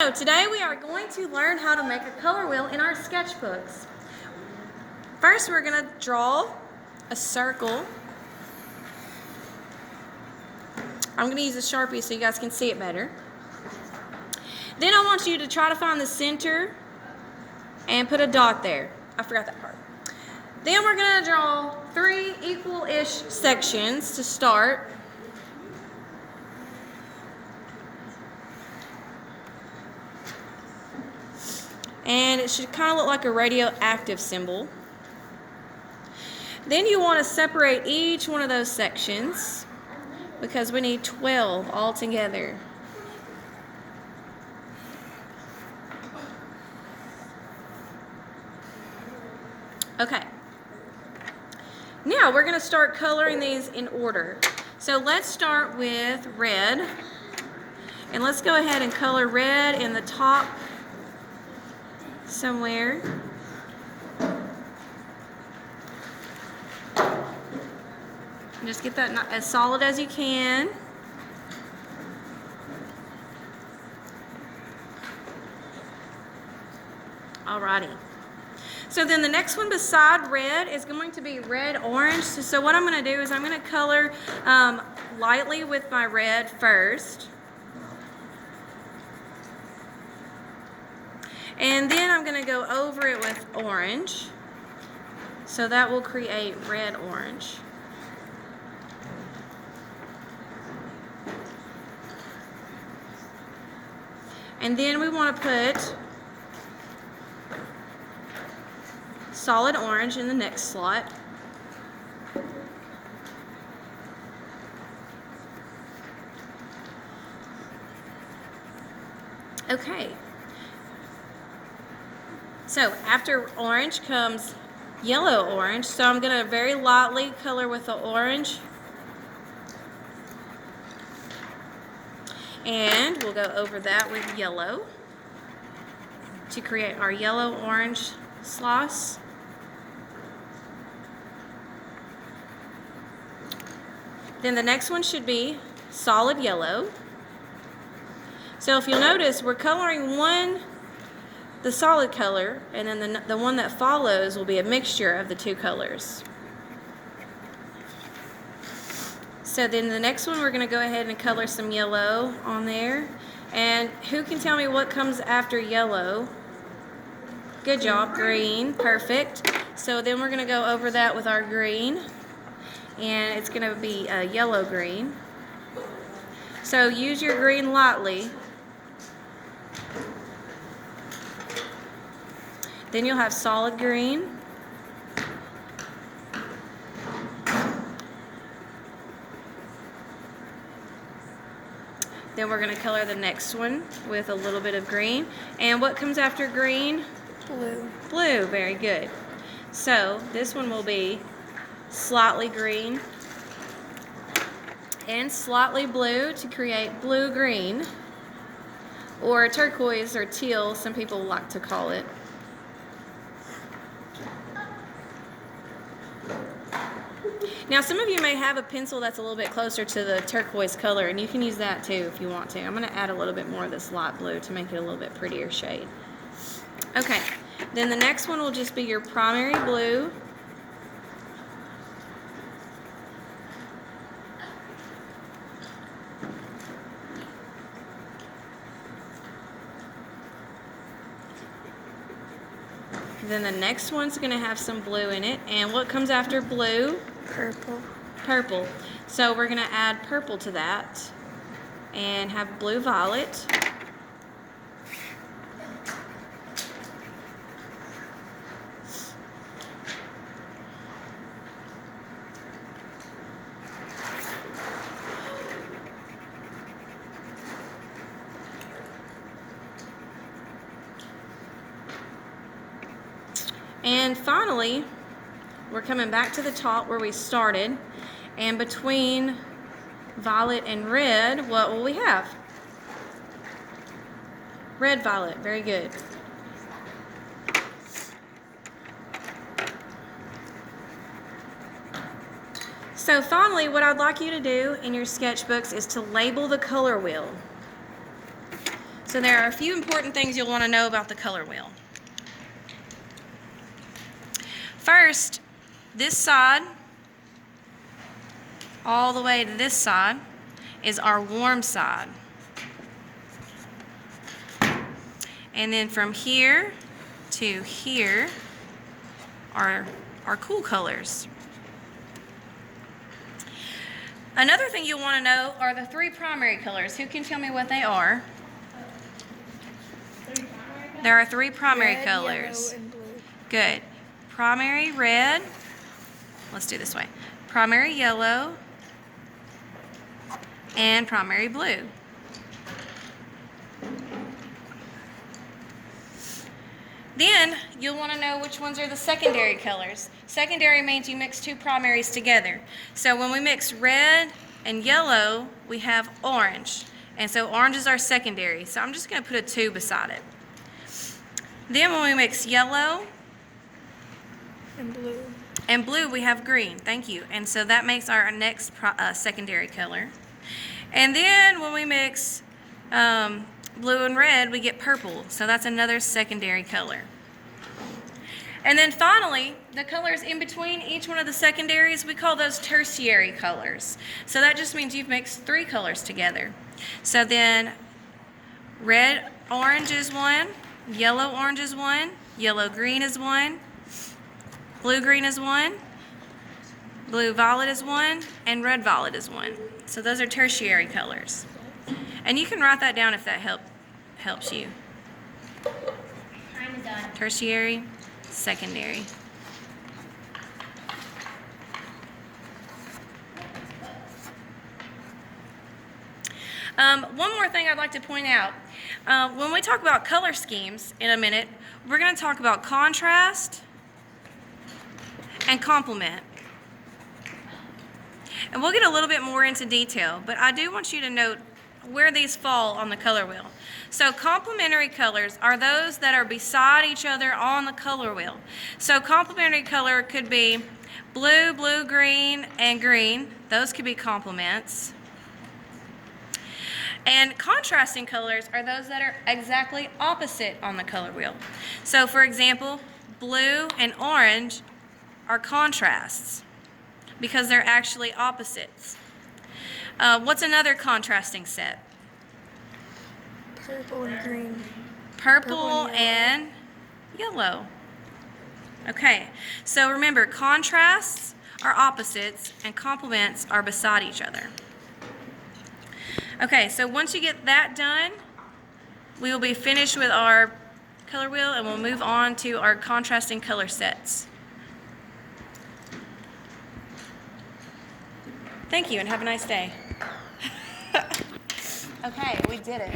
So today we are going to learn how to make a color wheel in our sketchbooks. First we're going to draw a circle. I'm going to use a Sharpie so you guys can see it better. Then I want you to try to find the center and put a dot there. I forgot that part. Then we're going to draw 3 equal-ish sections to start. And it should kind of look like a radioactive symbol. Then you want to separate each one of those sections because we need 12 all together. Okay. Now we're going to start coloring these in order. So let's start with red. And let's go ahead and color red in the top somewhere. Just get that as solid as you can. Alrighty. So then the next one beside red is going to be red-orange. So what I'm going to do is I'm going to color lightly with my red first. And then I'm going to go over it with orange. So that will create red-orange. And then we want to put solid orange in the next slot. Okay. So after orange comes yellow-orange. So I'm going to very lightly color with the orange. And we'll go over that with yellow to create our yellow-orange slice. Then the next one should be solid yellow. So if you'll notice, we're coloring the solid color, and then the one that follows will be a mixture of the two colors. So then the next one, we're going to go ahead and color some yellow on there. And who can tell me what comes after yellow? Good job, green, perfect. So then we're going to go over that with our green, and it's going to be a yellow-green. So use your green lightly. Then you'll have solid green. Then we're going to color the next one with a little bit of green. And what comes after green? Blue. Blue, very good. So this one will be slightly green and slightly blue to create blue-green, or turquoise or teal, some people like to call it. Now some of you may have a pencil that's a little bit closer to the turquoise color, and you can use that too if you want to. I'm going to add a little bit more of this light blue to make it a little bit prettier shade. Okay, then the next one will just be your primary blue. Then the next one's going to have some blue in it. And what comes after blue? Purple. Purple. So we're going to add purple to that and have blue-violet. And finally, we're coming back to the top where we started, and between violet and red, what will we have? Red-violet, very good. So finally, what I'd like you to do in your sketchbooks is to label the color wheel. So there are a few important things you'll want to know about the color wheel. First, this side, all the way to this side, is our warm side. And then from here to here are our cool colors. Another thing you'll want to know are the three primary colors. Who can tell me what they are? There are three primary colors. Yellow, and blue. Good. Primary red. Let's do it this way. Primary yellow and primary blue. Then you'll want to know which ones are the secondary colors. Secondary means you mix two primaries together. So when we mix red and yellow, we have orange. And so orange is our secondary. So I'm just going to put a 2 beside it. Then when we mix yellow and blue, we have green. Thank you. And so that makes our next secondary color. And then when we mix blue and red, we get purple. So that's another secondary color. And then finally, the colors in between each one of the secondaries, we call those tertiary colors. So that just means you've mixed 3 colors together. So then red orange is one, yellow orange is one, yellow green is one, blue green is one, blue violet is one, and red violet is one. So those are tertiary colors. And you can write that down if that helps you. I'm done. Tertiary, secondary. One more thing I'd like to point out. When we talk about color schemes in a minute, we're going to talk about contrast and complement. And we'll get a little bit more into detail, but I do want you to note where these fall on the color wheel. So complementary colors are those that are beside each other on the color wheel. So complementary color could be blue, blue, green, and green. Those could be complements. And contrasting colors are those that are exactly opposite on the color wheel. So for example, blue and orange are contrasts because they're actually opposites. What's another contrasting set? purple and green. Purple and yellow. Okay, so remember, contrasts are opposites and complements are beside each other. Okay, so once you get that done, we will be finished with our color wheel and we'll move on to our contrasting color sets. Thank you and have a nice day. Okay, we did it.